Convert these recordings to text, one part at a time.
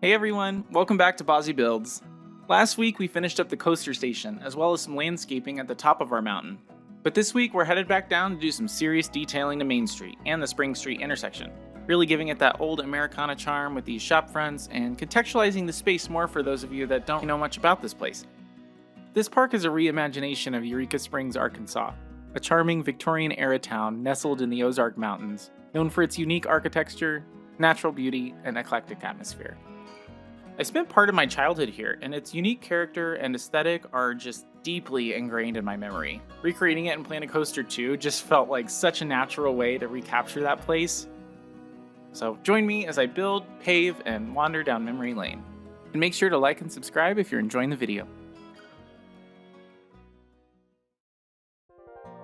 Hey everyone, welcome back to Bozzy Builds. Last week we finished up the coaster station, as well as some landscaping at the top of our mountain. But this week we're headed back down to do some serious detailing to Main Street and the Spring Street intersection, really giving it that old Americana charm with these shop fronts and contextualizing the space more for those of you that don't know much about this place. This park is a reimagination of Eureka Springs, Arkansas, a charming Victorian-era town nestled in the Ozark Mountains, known for its unique architecture, natural beauty, and eclectic atmosphere. I spent part of my childhood here, and its unique character and aesthetic are just deeply ingrained in my memory. Recreating it in Planet Coaster 2 just felt like such a natural way to recapture that place. So join me as I build, pave, and wander down memory lane. And make sure to like and subscribe if you're enjoying the video.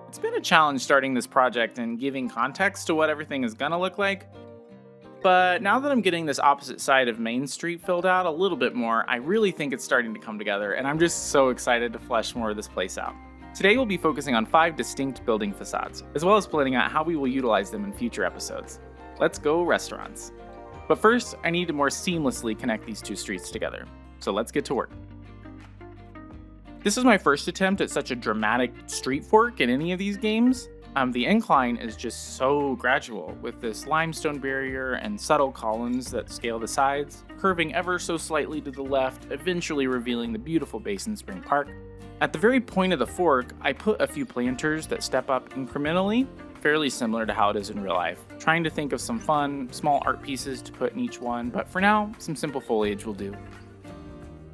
It's been a challenge starting this project and giving context to what everything is gonna look like. But now that I'm getting this opposite side of Main Street filled out a little bit more, I really think it's starting to come together, and I'm just so excited to flesh more of this place out. Today we'll be focusing on 5 distinct building facades, as well as planning out how we will utilize them in future episodes. Let's go restaurants. But first, I need to more seamlessly connect these two streets together, so let's get to work. This is my first attempt at such a dramatic street fork in any of these games. The incline is just so gradual, with this limestone barrier and subtle columns that scale the sides, curving ever so slightly to the left, eventually revealing the beautiful Basin Spring Park. At the very point of the fork, I put a few planters that step up incrementally, fairly similar to how it is in real life, trying to think of some fun, small art pieces to put in each one, but for now, some simple foliage will do.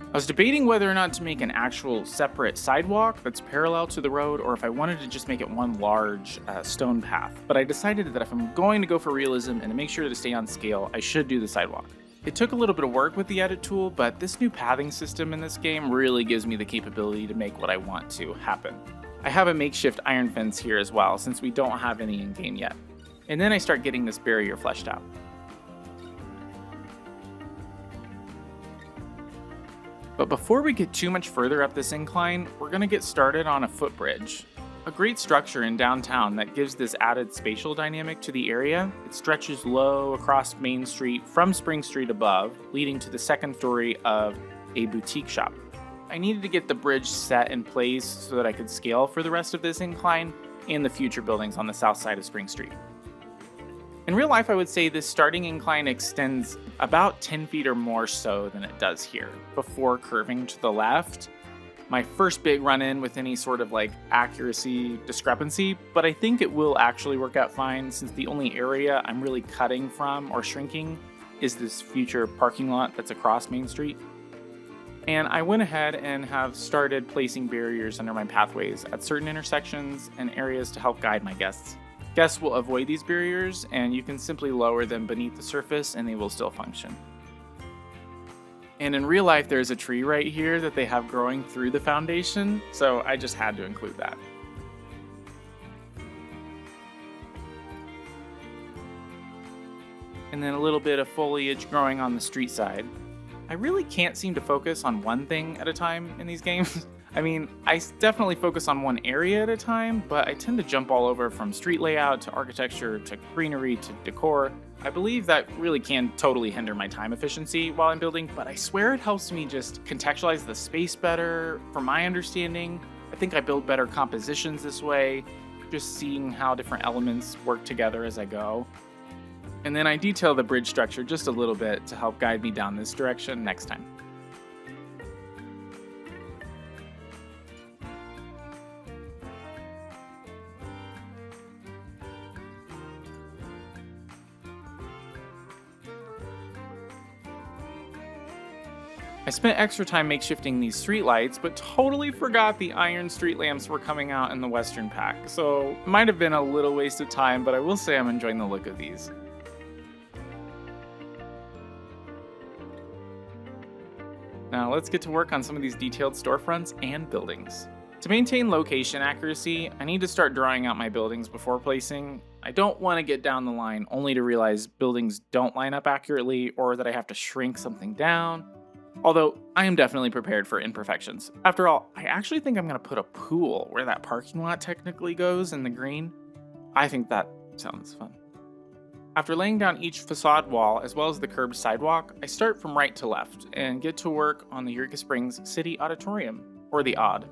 I was debating whether or not to make an actual separate sidewalk that's parallel to the road, or if I wanted to just make it one large stone path, but I decided that if I'm going to go for realism and to make sure to stay on scale, I should do the sidewalk. It took a little bit of work with the edit tool, but this new pathing system in this game really gives me the capability to make what I want to happen. I have a makeshift iron fence here as well, since we don't have any in-game yet. And then I start getting this barrier fleshed out. But before we get too much further up this incline, we're going to get started on a footbridge. A great structure in downtown that gives this added spatial dynamic to the area. It stretches low across Main Street from Spring Street above, leading to the second story of a boutique shop. I needed to get the bridge set in place so that I could scale for the rest of this incline and the future buildings on the south side of Spring Street. In real life, I would say this starting incline extends about 10 feet or more so than it does here, before curving to the left. My first big run-in with any sort of accuracy discrepancy, but I think it will actually work out fine since the only area I'm really cutting from or shrinking is this future parking lot that's across Main Street. And I went ahead and have started placing barriers under my pathways at certain intersections and areas to help guide my guests. Guests will avoid these barriers, and you can simply lower them beneath the surface and they will still function. And in real life, there's a tree right here that they have growing through the foundation, so I just had to include that. And then a little bit of foliage growing on the street side. I really can't seem to focus on one thing at a time in these games. I mean, I definitely focus on one area at a time, but I tend to jump all over from street layout to architecture to greenery to decor. I believe that really can totally hinder my time efficiency while I'm building, but I swear it helps me just contextualize the space better. From my understanding, I think I build better compositions this way, just seeing how different elements work together as I go. And then I detail the bridge structure just a little bit to help guide me down this direction next time. I spent extra time makeshifting these street lights, but totally forgot the iron street lamps were coming out in the western pack, so it might have been a little waste of time, but I will say I'm enjoying the look of these. Now let's get to work on some of these detailed storefronts and buildings. To maintain location accuracy, I need to start drawing out my buildings before placing. I don't want to get down the line only to realize buildings don't line up accurately or that I have to shrink something down. Although, I am definitely prepared for imperfections. After all, I actually think I'm going to put a pool where that parking lot technically goes in the green. I think that sounds fun. After laying down each facade wall as well as the curved sidewalk, I start from right to left and get to work on the Eureka Springs City Auditorium, or the AUD.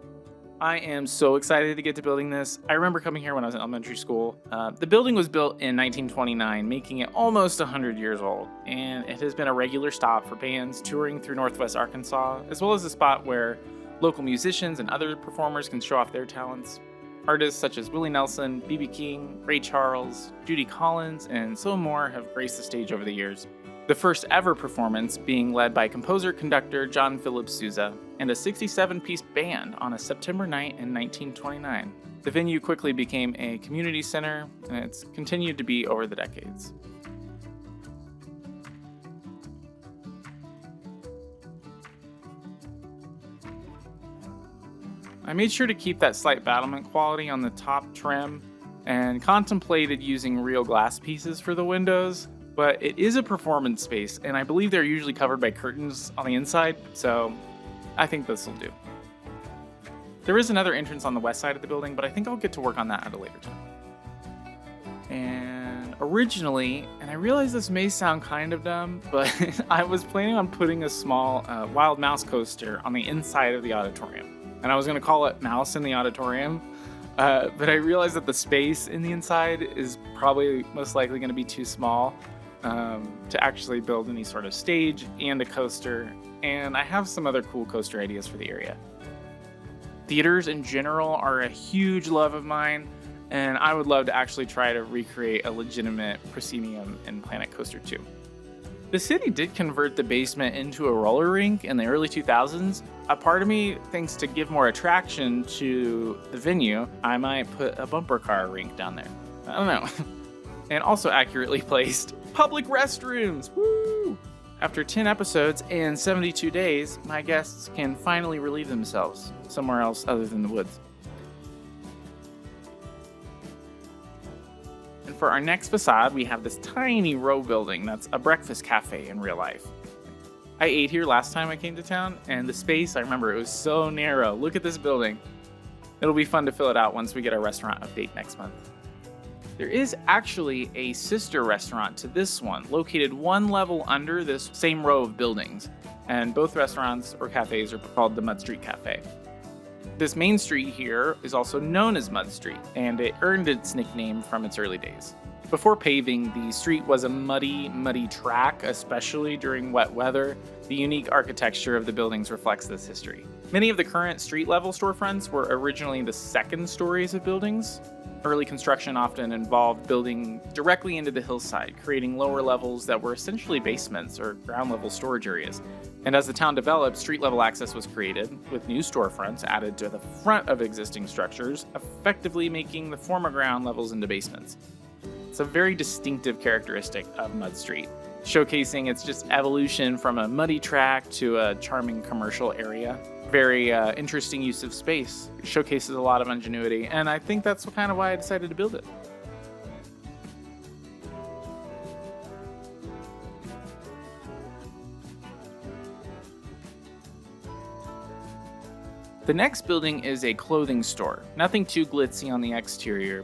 I am so excited to get to building this. I remember coming here when I was in elementary school. The building was built in 1929, making it almost 100 years old, and it has been a regular stop for bands touring through Northwest Arkansas, as well as a spot where local musicians and other performers can show off their talents. Artists such as Willie Nelson, B.B. King, Ray Charles, Judy Collins, and so more have graced the stage over the years. The first ever performance being led by composer-conductor John Philip Sousa and a 67-piece band on a September night in 1929. The venue quickly became a community center, and it's continued to be over the decades. I made sure to keep that slight battlement quality on the top trim and contemplated using real glass pieces for the windows, but it is a performance space and I believe they're usually covered by curtains on the inside, so I think this will do. There is another entrance on the west side of the building, but I think I'll get to work on that at a later time. And originally, and I realize this may sound kind of dumb, but I was planning on putting a small wild mouse coaster on the inside of the auditorium. And I was going to call it Mouse in the Auditorium, but I realized that the space in the inside is probably most likely going to be too small to actually build any sort of stage and a coaster, and I have some other cool coaster ideas for the area. Theaters in general are a huge love of mine, and I would love to actually try to recreate a legitimate proscenium in Planet Coaster 2. The city did convert the basement into a roller rink in the early 2000s. A part of me thinks to give more attraction to the venue, I might put a bumper car rink down there. I don't know. And also accurately placed public restrooms. Woo! After 10 episodes and 72 days, my guests can finally relieve themselves somewhere else other than the woods. And for our next facade, we have this tiny row building that's a breakfast cafe in real life. I ate here last time I came to town, and the space, I remember, it was so narrow. Look at this building. It'll be fun to fill it out once we get our restaurant update next month. There is actually a sister restaurant to this one, located one level under this same row of buildings, and both restaurants or cafes are called the Mud Street Cafe. This main street here is also known as Mud Street, and it earned its nickname from its early days. Before paving, the street was a muddy track, especially during wet weather. The unique architecture of the buildings reflects this history. Many of the current street-level storefronts were originally the second stories of buildings. Early construction often involved building directly into the hillside, creating lower levels that were essentially basements or ground-level storage areas. And as the town developed, street-level access was created, with new storefronts added to the front of existing structures, effectively making the former ground levels into basements. It's a very distinctive characteristic of Mud Street, showcasing its just evolution from a muddy track to a charming commercial area. Very interesting use of space. It showcases a lot of ingenuity, and I think that's kind of why I decided to build it. The next building is a clothing store, nothing too glitzy on the exterior,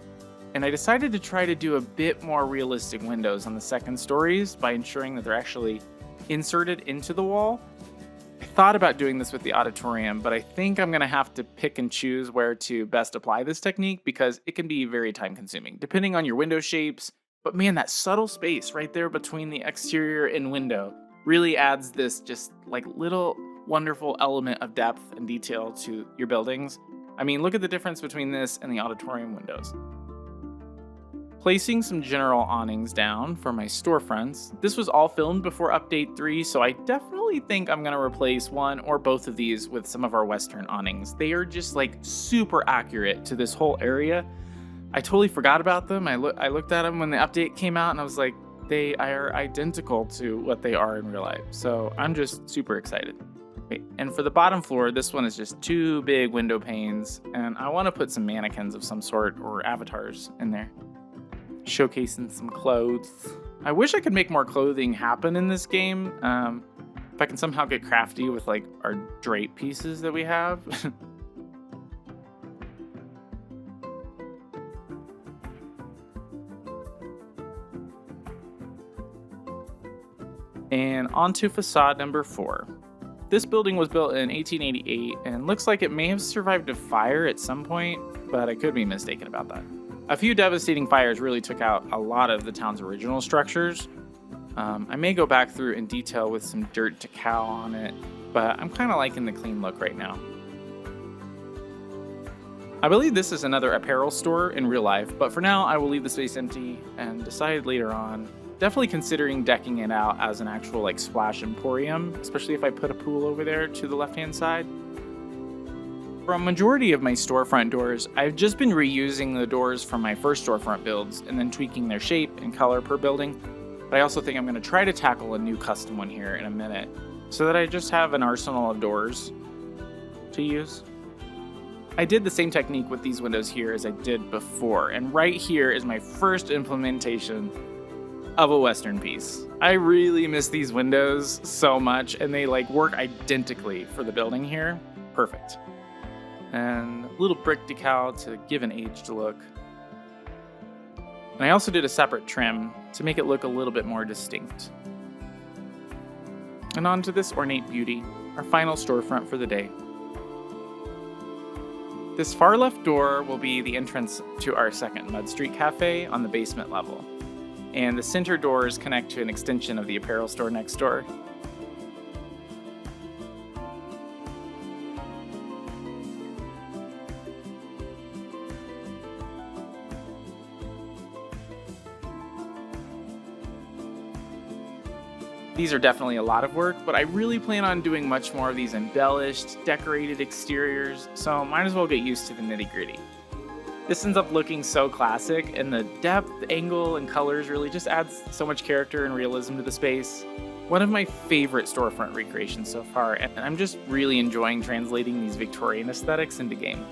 and I decided to try to do a bit more realistic windows on the second stories by ensuring that they're actually inserted into the wall. I thought about doing this with the auditorium, but I think I'm going to have to pick and choose where to best apply this technique because it can be very time consuming, depending on your window shapes. But man, that subtle space right there between the exterior and window really adds this just like little wonderful element of depth and detail to your buildings. I mean, look at the difference between this and the auditorium windows. Placing some general awnings down for my storefronts. This was all filmed before Update 3, so I definitely think I'm going to replace one or both of these with some of our Western awnings. They are just like super accurate to this whole area. I totally forgot about them. I looked at them when the update came out and I was like, they are identical to what they are in real life. So I'm just super excited. Okay, and for the bottom floor, this one is just 2 big window panes, and I want to put some mannequins of some sort or avatars in there, showcasing some clothes. I wish I could make more clothing happen in this game. If I can somehow get crafty with like our drape pieces that we have. And on to facade number 4. This building was built in 1888 and looks like it may have survived a fire at some point, but I could be mistaken about that. A few devastating fires really took out a lot of the town's original structures. I may go back through in detail with some dirt to cow on it, but I'm kind of liking the clean look right now. I believe this is another apparel store in real life, but for now I will leave the space empty and decide later on. Definitely considering decking it out as an actual splash emporium, especially if I put a pool over there to the left-hand side. For a majority of my storefront doors, I've just been reusing the doors from my first storefront builds and then tweaking their shape and color per building. But I also think I'm going to try to tackle a new custom one here in a minute, so that I just have an arsenal of doors to use. I did the same technique with these windows here as I did before, and right here is my first implementation of a Western piece. I really miss these windows so much, and they work identically for the building here. Perfect. And a little brick decal to give an aged look. And I also did a separate trim to make it look a little bit more distinct. And on to this ornate beauty, our final storefront for the day. This far left door will be the entrance to our second Mud Street Cafe on the basement level. And the center doors connect to an extension of the apparel store next door. These are definitely a lot of work, but I really plan on doing much more of these embellished, decorated exteriors, so might as well get used to the nitty-gritty. This ends up looking so classic, and the depth, angle, and colors really just adds so much character and realism to the space. One of my favorite storefront recreations so far, and I'm just really enjoying translating these Victorian aesthetics into game.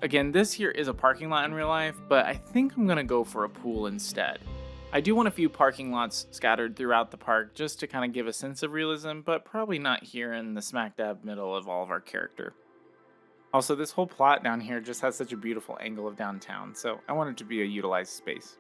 Again, this here is a parking lot in real life, but I think I'm gonna go for a pool instead. I do want a few parking lots scattered throughout the park just to kind of give a sense of realism, but probably not here in the smack dab middle of all of our character. Also, this whole plot down here just has such a beautiful angle of downtown, so I want it to be a utilized space.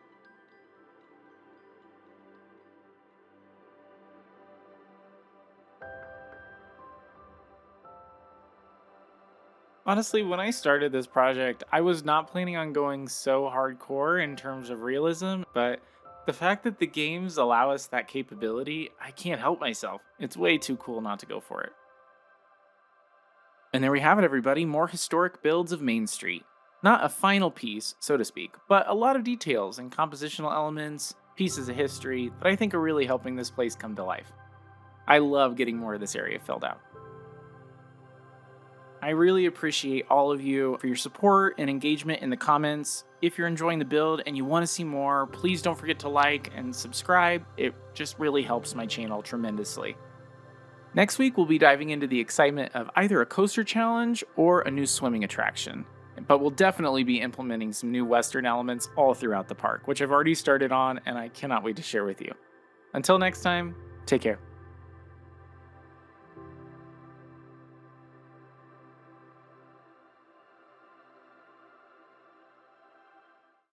Honestly, when I started this project, I was not planning on going so hardcore in terms of realism, but the fact that the games allow us that capability, I can't help myself. It's way too cool not to go for it. And there we have it, everybody, more historic builds of Main Street. Not a final piece, so to speak, but a lot of details and compositional elements, pieces of history that I think are really helping this place come to life. I love getting more of this area filled out. I really appreciate all of you for your support and engagement in the comments. If you're enjoying the build and you want to see more, please don't forget to like and subscribe. It just really helps my channel tremendously. Next week, we'll be diving into the excitement of either a coaster challenge or a new swimming attraction. But we'll definitely be implementing some new Western elements all throughout the park, which I've already started on and I cannot wait to share with you. Until next time, take care.